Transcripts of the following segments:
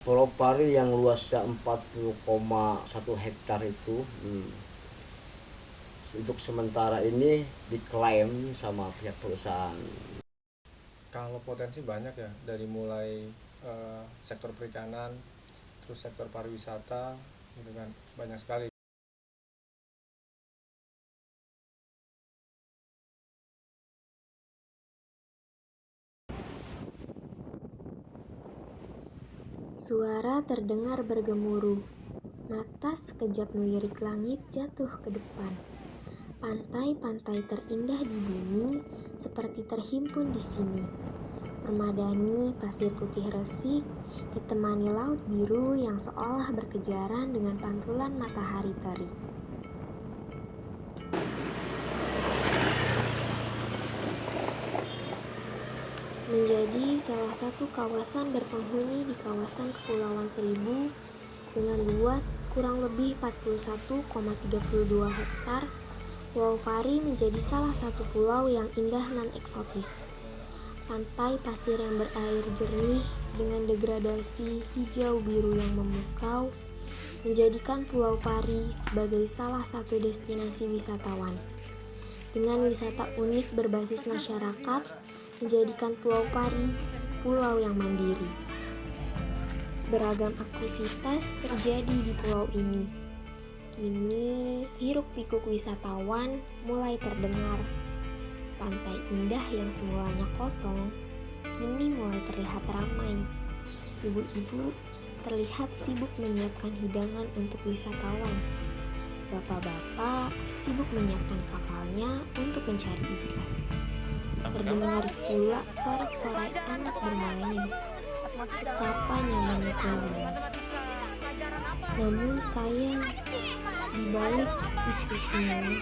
Pulau Pari yang luasnya 40,1 hektar itu untuk sementara ini diklaim sama pihak perusahaan. Kalau potensi banyak ya, dari mulai sektor perikanan, terus sektor pariwisata, gitu kan, banyak sekali. Suara terdengar bergemuruh. Mata sekejap melirik langit jatuh ke depan. Pantai-pantai terindah di bumi seperti terhimpun di sini. Permadani pasir putih resik ditemani laut biru yang seolah berkejaran dengan pantulan matahari terik. Menjadi salah satu kawasan berpenghuni di kawasan Kepulauan Seribu dengan luas kurang lebih 41,32 hektar, Pulau Pari menjadi salah satu pulau yang indah dan eksotis. Pantai pasir yang berair jernih dengan degradasi hijau biru yang memukau menjadikan Pulau Pari sebagai salah satu destinasi wisatawan. Dengan wisata unik berbasis masyarakat, menjadikan Pulau Pari pulau yang mandiri. Beragam aktivitas terjadi di pulau ini. Kini, hiruk-pikuk wisatawan mulai terdengar. Pantai indah yang semulanya kosong, kini mulai terlihat ramai. Ibu-ibu terlihat sibuk menyiapkan hidangan untuk wisatawan. Bapak-bapak sibuk menyiapkan kapalnya untuk mencari ikan. Terdengar pula sorak-sorai anak bermain. Betapa nyamannya pulau ini. Namun sayang, di balik itu semua,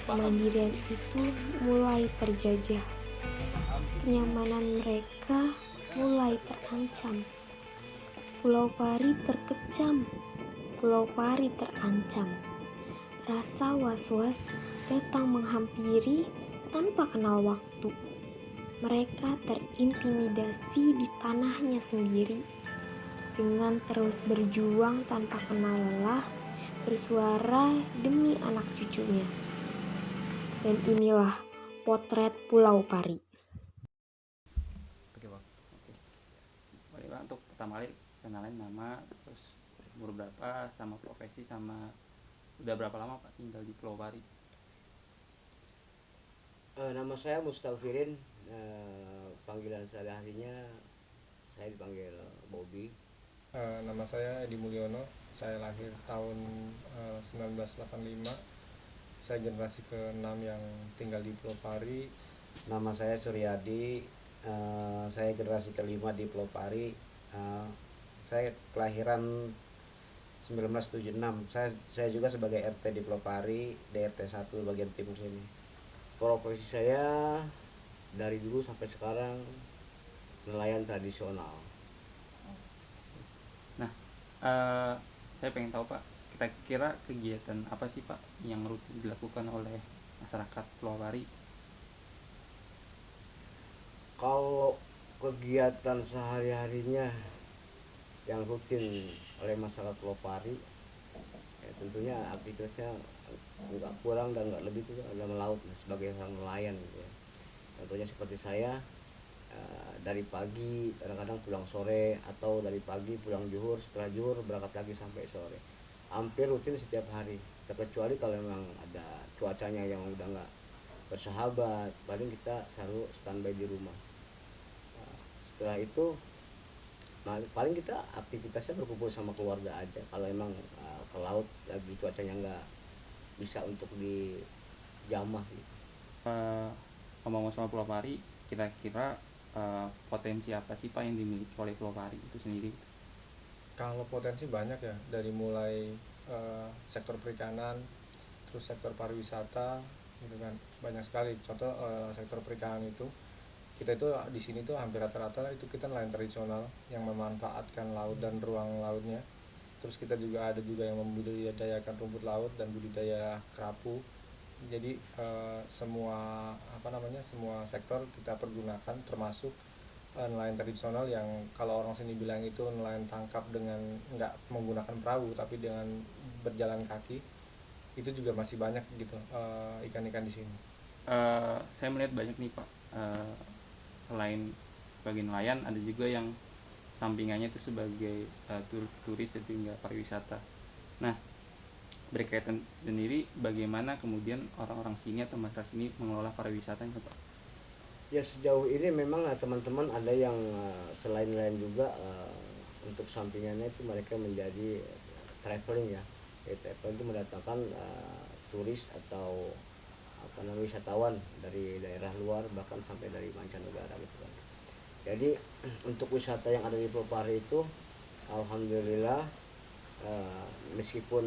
kemandirian itu mulai terjajah. Kenyamanan mereka mulai terancam. Pulau Pari terkecam. Pulau Pari terancam. Rasa was-was datang menghampiri tanpa kenal waktu. Mereka terintimidasi di tanahnya sendiri. Dengan terus berjuang tanpa kenal lelah, bersuara demi anak cucunya. Dan inilah potret Pulau Pari. Oke Pak. Oke. Boleh Pak untuk pertama kali kenalin nama, terus umur berapa, sama profesi, sama udah berapa lama Pak tinggal di Pulau Pari? Nama saya Mustafirin, panggilan sehari-harinya saya dipanggil Bobby. Nama saya Edi Mulyono, saya lahir tahun 1985. Saya generasi ke-6 yang tinggal di Pulau Pari. Nama saya Suryadi, saya generasi kelima di Pulau Pari. Saya kelahiran 1976. Saya juga sebagai RT di Pulau Pari, DRT 1 bagian timur sini. Profesi saya dari dulu sampai sekarang nelayan tradisional. Nah, eh, saya pengen tahu Pak, kira-kira kegiatan apa sih Pak yang rutin dilakukan oleh masyarakat Pulau Pari? Kalau kegiatan sehari-harinya yang rutin oleh masyarakat Pulau Pari, ya tentunya aktivitasnya nggak kurang dan nggak lebih itu adalah melaut sebagai seorang nelayan gitu ya. Contohnya seperti saya, dari pagi kadang-kadang pulang sore, atau dari pagi pulang zuhur, setelah zuhur berangkat lagi sampai sore. Hampir rutin setiap hari, terkecuali kalau memang ada cuacanya yang udah nggak bersahabat, paling kita selalu standby di rumah. Setelah itu paling kita aktivitasnya berkumpul sama keluarga aja. Kalau emang ke laut lagi cuacanya nggak bisa untuk dijamah gitu. Eh, Ngomong soal Pulau Pari, kira-kira potensi apa sih Pak yang dimiliki oleh Pulau Pari itu sendiri? Kalau potensi banyak ya, dari mulai sektor perikanan, terus sektor pariwisata, gitu kan, banyak sekali. Contoh sektor perikanan itu, kita itu di sini tuh hampir rata-rata itu kita nelayan tradisional yang memanfaatkan laut dan ruang lautnya. Terus kita juga ada juga yang membudidayakan rumput laut dan budidaya kerapu. Jadi semua semua sektor kita pergunakan, termasuk nelayan tradisional yang kalau orang sini bilang itu nelayan tangkap dengan nggak menggunakan perahu tapi dengan berjalan kaki, itu juga masih banyak gitu ikan-ikan di sini. Saya melihat banyak nih Pak, selain sebagai nelayan ada juga yang sampingannya itu sebagai turis dan juga pariwisata. Nah, berkaitan sendiri bagaimana kemudian orang-orang sini atau masyarakat sini mengelola pariwisatanya Pak? Ya sejauh ini memang teman-teman ada yang selain nelayan juga untuk sampingannya itu mereka menjadi traveling ya. Traveling itu mendatangkan turis atau apa namanya wisatawan dari daerah luar bahkan sampai dari mancanegara gitu kan. Jadi untuk wisata yang ada di Pulau Pari itu alhamdulillah meskipun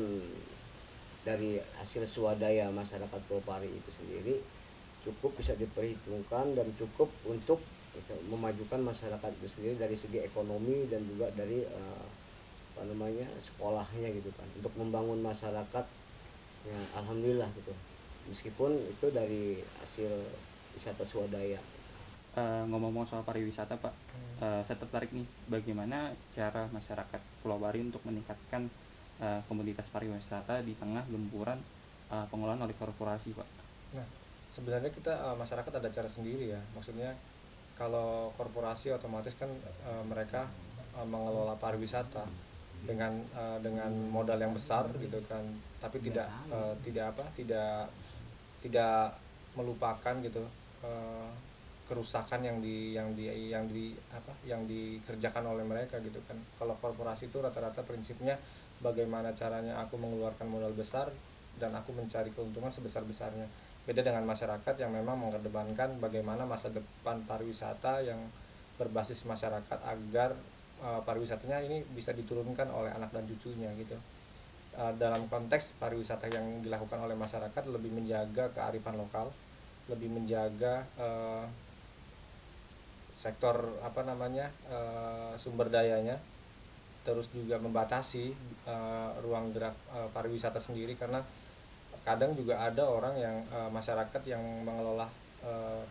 dari hasil swadaya masyarakat Pulau Pari itu sendiri cukup bisa diperhitungkan dan cukup untuk memajukan masyarakat itu sendiri dari segi ekonomi dan juga dari apa namanya sekolahnya gitu kan, untuk membangun masyarakat ya, alhamdulillah gitu, meskipun itu dari hasil wisata swadaya. Ngomong-ngomong soal pariwisata Pak, saya tertarik nih bagaimana cara masyarakat Pulau Bari untuk meningkatkan komoditas pariwisata di tengah gempuran pengelolaan oleh korporasi Pak. Nah, sebenarnya kita masyarakat ada cara sendiri ya, maksudnya kalau korporasi otomatis kan mereka mengelola pariwisata dengan modal yang besar gitu kan, tapi tidak melupakan gitu kerusakan yang dikerjakan oleh mereka gitu kan. Kalau korporasi itu rata-rata prinsipnya bagaimana caranya aku mengeluarkan modal besar dan aku mencari keuntungan sebesar-besarnya. Beda dengan masyarakat yang memang mengedepankan bagaimana masa depan pariwisata yang berbasis masyarakat agar pariwisatanya ini bisa diturunkan oleh anak dan cucunya gitu. Dalam konteks pariwisata yang dilakukan oleh masyarakat lebih menjaga kearifan lokal, lebih menjaga sektor sumber dayanya, terus juga membatasi ruang gerak pariwisata sendiri, karena kadang juga ada orang yang masyarakat yang mengelola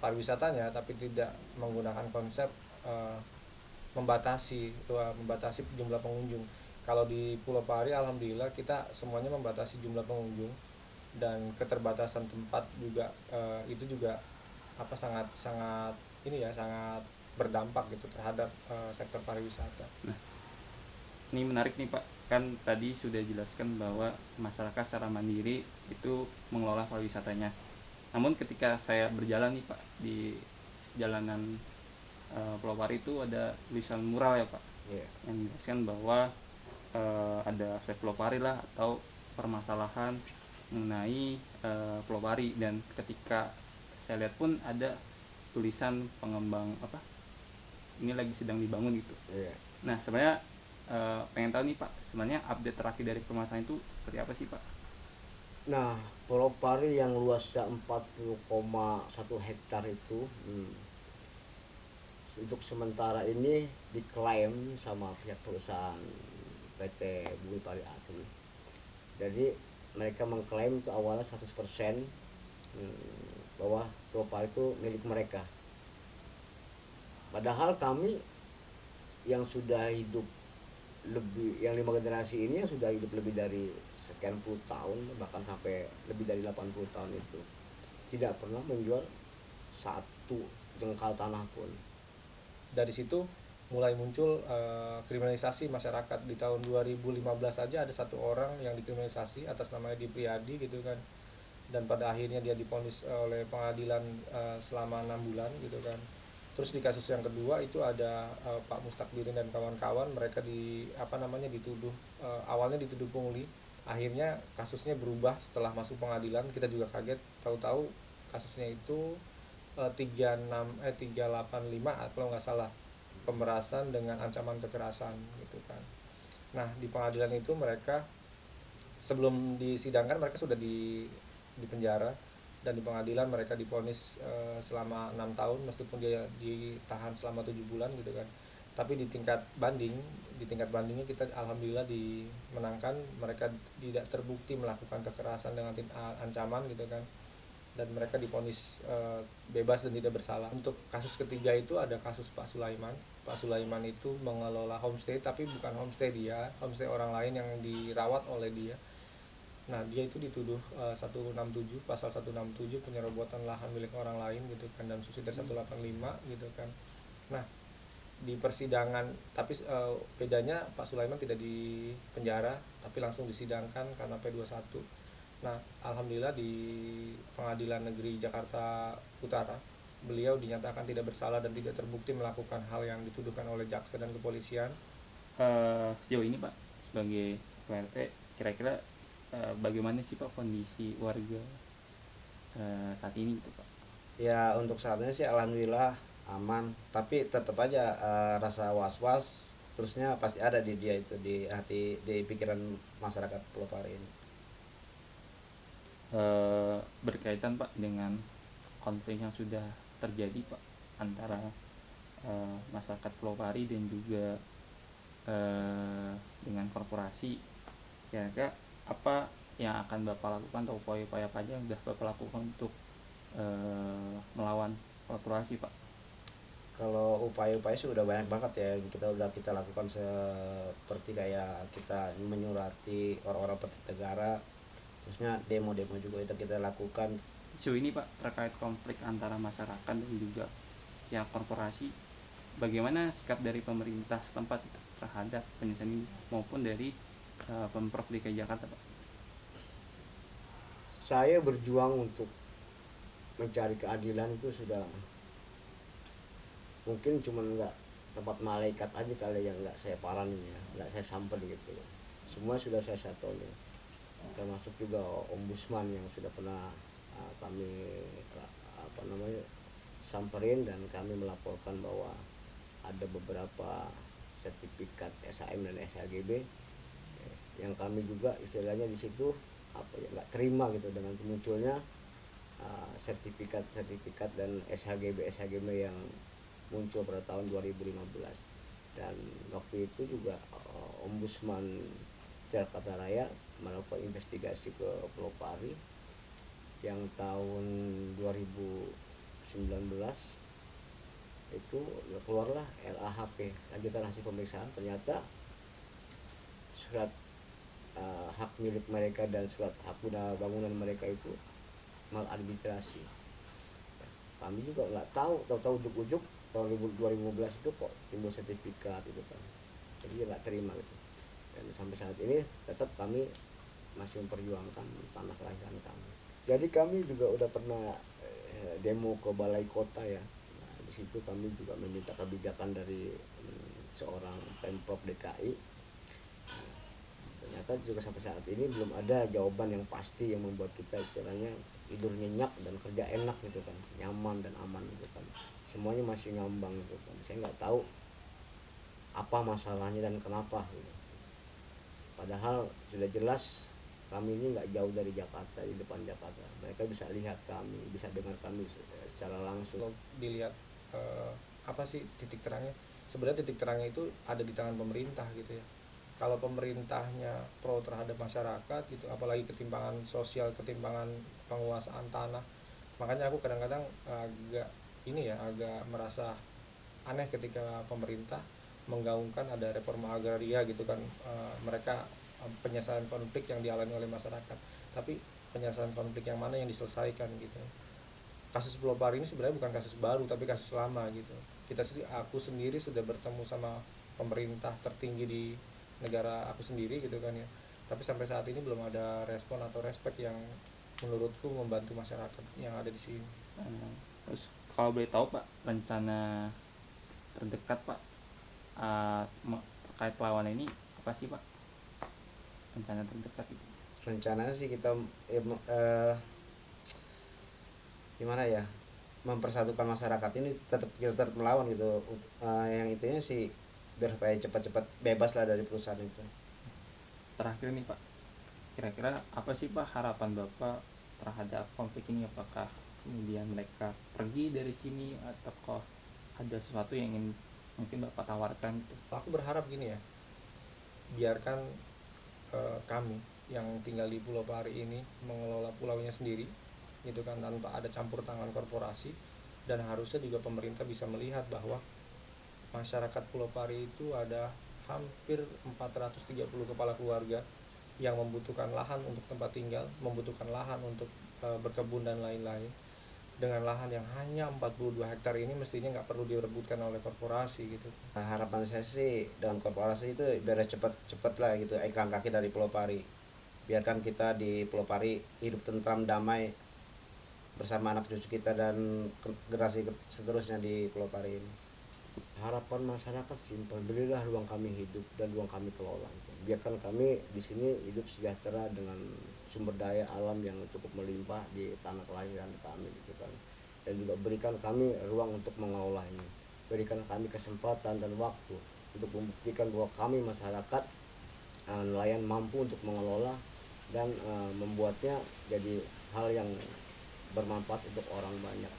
pariwisatanya tapi tidak menggunakan konsep membatasi jumlah pengunjung. Kalau di Pulau Pari alhamdulillah kita semuanya membatasi jumlah pengunjung, dan keterbatasan tempat juga itu juga sangat berdampak gitu terhadap sektor pariwisata. Nah, ini menarik nih Pak, kan tadi sudah jelaskan bahwa masyarakat secara mandiri itu mengelola pariwisatanya. Namun ketika saya berjalan nih Pak di jalanan Pulau Pari itu ada tulisan mural ya Pak, yang menjelaskan bahwa ada Save Pulau Pari lah, atau permasalahan mengenai Pulau Pari, dan ketika saya lihat pun ada tulisan pengembang ini lagi sedang dibangun gitu. Nah sebenarnya pengen tahu nih Pak, sebenarnya update terakhir dari permasalahan itu seperti apa sih Pak? Nah, Pulau Pari yang luasnya 40,1 hektar itu untuk sementara ini diklaim sama pihak perusahaan PT Bumi Pari Asri. Jadi mereka mengklaim itu awalnya 100% bahwa Pulau Pari itu milik mereka. Padahal kami yang sudah hidup yang 5 generasi ini yang sudah hidup lebih dari sekian puluh tahun, bahkan sampai lebih dari 80 tahun itu tidak pernah menjual satu jengkal tanah pun. Dari situ mulai muncul kriminalisasi masyarakat. Di tahun 2015 aja ada 1 orang yang dikriminalisasi atas namanya Dipriyadi gitu kan, dan pada akhirnya dia divonis oleh pengadilan selama 6 bulan gitu kan. Terus di kasus yang kedua itu ada Pak Mustakbirin dan kawan-kawan, mereka dituduh awalnya dituduh pungli, akhirnya kasusnya berubah setelah masuk pengadilan. Kita juga kaget, tahu-tahu kasusnya itu 385 kalau nggak salah, pemerasan dengan ancaman kekerasan gitu kan. Nah di pengadilan itu mereka sebelum disidangkan mereka sudah di penjara, dan di pengadilan mereka divonis selama 6 tahun meskipun dia ditahan selama 7 bulan gitu kan. Tapi di tingkat bandingnya kita alhamdulillah dimenangkan, mereka tidak terbukti melakukan kekerasan dengan ancaman gitu kan. dan mereka divonis bebas dan tidak bersalah. Untuk kasus ketiga itu ada kasus Pak Sulaiman. Pak Sulaiman itu mengelola homestay, tapi bukan homestay dia, homestay orang lain yang dirawat oleh dia. Nah, dia itu dituduh 167, pasal 167 penyerobotan lahan milik orang lain gitu kan, dan subsidi 185 gitu kan. Nah, di persidangan, tapi bedanya Pak Sulaiman tidak di penjara tapi langsung disidangkan karena P21. Nah, alhamdulillah di Pengadilan Negeri Jakarta Utara beliau dinyatakan tidak bersalah dan tidak terbukti melakukan hal yang dituduhkan oleh jaksa dan kepolisian. Sejauh ini Pak sebagai PRT, kira-kira bagaimana sih Pak kondisi warga saat ini gitu Pak? Ya untuk saat ini sih alhamdulillah aman, tapi tetap aja rasa was-was terusnya pasti ada di dia itu, di hati, di pikiran masyarakat Pulau Pari ini. Berkaitan Pak dengan konflik yang sudah terjadi Pak antara masyarakat Pulau Pari dan juga dengan korporasi, kira-kira apa yang akan Bapak lakukan atau upaya-upaya apa aja yang sudah Bapak lakukan untuk melawan korporasi Pak? Kalau upaya-upaya sih udah banyak banget ya, kita lakukan, seperti kayak kita menyurati orang-orang penting negara, terusnya demo-demo juga itu kita lakukan. Sejauh ini Pak terkait konflik antara masyarakat dan juga pihak korporasi, bagaimana sikap dari pemerintah setempat terhadap penyelesaian ini maupun dari Pemprov DKI Jakarta Pak? Saya berjuang untuk mencari keadilan itu sudah, mungkin cuma nggak tempat malaikat aja kali yang nggak saya paranin ya, nggak saya samper gitu. Semua sudah saya satolin, termasuk juga ombudsman yang sudah pernah kami samperin, dan kami melaporkan bahwa ada beberapa sertifikat SHM dan SHGB yang kami juga istilahnya di situ nggak terima gitu dengan munculnya sertifikat dan SHGB yang muncul pada tahun 2015. Dan waktu itu juga Ombudsman Jakarta Raya melakukan investigasi ke Pulau Pari yang tahun 2019 itu keluarlah LAHP, lanjutan hasil pemeriksaan. Ternyata surat hak milik mereka dan surat hak guna bangunan mereka itu maladministrasi. Kami juga nggak tahu ujuk-ujuk tahun 2015 itu kok timbul sertifikat itu kan, jadi nggak terima gitu. Dan sampai saat ini tetap kami masih memperjuangkan tanah kelahiran kami. Jadi kami juga udah pernah demo ke balai kota ya. Nah, di situ kami juga meminta kebijakan dari seorang Pemprov DKI. Ternyata juga sampai saat ini belum ada jawaban yang pasti yang membuat kita istilahnya tidur nyenyak dan kerja enak gitu kan, nyaman dan aman gitu kan. Semuanya masih ngambang gitu kan. Saya nggak tahu apa masalahnya dan kenapa gitu. Padahal sudah jelas kami ini nggak jauh dari Jakarta, di depan Jakarta. Mereka bisa lihat kami, bisa dengar kami secara langsung. Kalau dilihat apa sih titik terangnya? Sebenarnya titik terangnya itu ada di tangan pemerintah gitu ya. Kalau pemerintahnya pro terhadap masyarakat gitu, apalagi ketimpangan sosial, ketimpangan penguasaan tanah, makanya aku kadang-kadang agak merasa aneh ketika pemerintah menggaungkan ada reforma agraria gitu kan. Mereka penyelesaian konflik yang dialami oleh masyarakat, tapi penyelesaian konflik yang mana yang diselesaikan gitu. Kasus Pulau Pari ini sebenarnya bukan kasus baru tapi kasus lama gitu. Aku sendiri sudah bertemu sama pemerintah tertinggi di negara aku sendiri gitu kan ya, tapi sampai saat ini belum ada respon atau respect yang menurutku membantu masyarakat yang ada di sini. Terus kalau boleh tahu Pak, rencana terdekat Pak terkait perlawanan ini apa sih Pak? Rencana terdekat itu? Rencana sih kita gimana ya, mempersatukan masyarakat ini, tetap melawan gitu. Yang intinya sih biar supaya cepat-cepat bebas lah dari perusahaan itu. Terakhir nih Pak, kira-kira apa sih Pak harapan Bapak terhadap konflik ini? Apakah kemudian mereka pergi dari sini atau ada sesuatu yang ingin mungkin Bapak tawarkan? Aku berharap gini ya, biarkan kami yang tinggal di Pulau Pari ini mengelola pulaunya sendiri, gitu kan, tanpa ada campur tangan korporasi. Dan harusnya juga pemerintah bisa melihat bahwa masyarakat Pulau Pari itu ada hampir 430 kepala keluarga yang membutuhkan lahan untuk tempat tinggal, membutuhkan lahan untuk berkebun dan lain-lain. Dengan lahan yang hanya 42 hektar ini mestinya nggak perlu direbutkan oleh korporasi gitu. Harapan saya sih dengan korporasi itu biar cepet lah gitu iklan kaki dari Pulau Pari. Biarkan kita di Pulau Pari hidup tentram damai bersama anak cucu kita dan generasi seterusnya di Pulau Pari ini. Harapan masyarakat simpel, berilah ruang kami hidup dan ruang kami kelola. Biarkan kami di sini hidup sejahtera dengan sumber daya alam yang cukup melimpah di tanah kelahiran kami gitu kan. Dan juga berikan kami ruang untuk mengelola ini. Berikan kami kesempatan dan waktu untuk membuktikan bahwa kami masyarakat nelayan mampu untuk mengelola dan membuatnya jadi hal yang bermanfaat untuk orang banyak.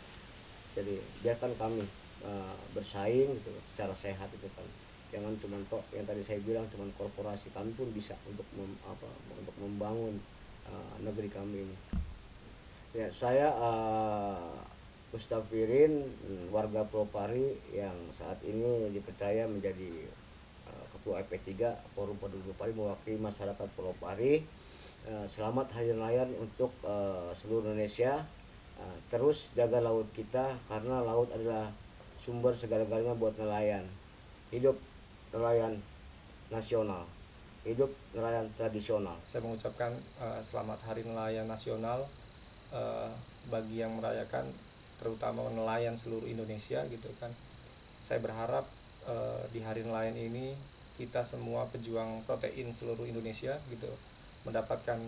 Jadi biarkan kami bersaing gitu secara sehat itu kan, jangan cuma kok yang tadi saya bilang cuma korporasi, kami pun bisa untuk untuk membangun negeri kami ini. Ya, saya Mustafirin, warga Pulau Pari yang saat ini dipercaya menjadi ketua EP3 Forum Peduli Pari, mewakili masyarakat Pulau Pari. Selamat Hari Nelayan untuk seluruh Indonesia. Terus jaga laut kita karena laut adalah sumber segala-galanya buat nelayan. Hidup nelayan nasional, hidup nelayan tradisional. Saya mengucapkan selamat Hari Nelayan Nasional bagi yang merayakan, terutama nelayan seluruh Indonesia gitu kan. Saya berharap di Hari Nelayan ini kita semua pejuang protein seluruh Indonesia gitu mendapatkan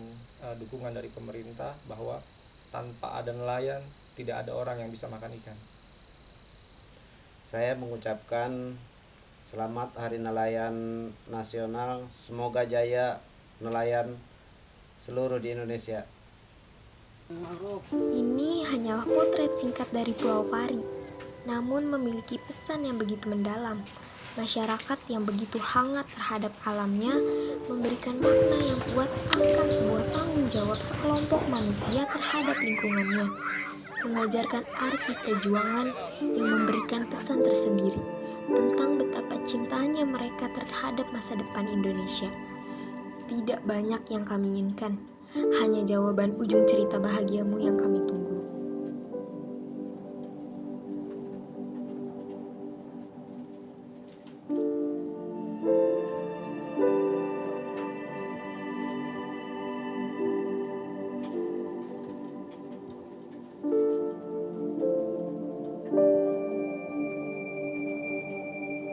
dukungan dari pemerintah bahwa tanpa ada nelayan tidak ada orang yang bisa makan ikan. Saya mengucapkan selamat Hari Nelayan Nasional. Semoga jaya nelayan seluruh di Indonesia. Ini hanyalah potret singkat dari Pulau Pari, namun memiliki pesan yang begitu mendalam. Masyarakat yang begitu hangat terhadap alamnya memberikan makna yang kuat akan sebuah tanggung jawab sekelompok manusia terhadap lingkungannya, mengajarkan arti perjuangan yang memberikan pesan tersendiri tentang betapa cintanya mereka terhadap masa depan Indonesia. Tidak banyak yang kami inginkan, hanya jawaban ujung cerita bahagiamu yang kami tunggu.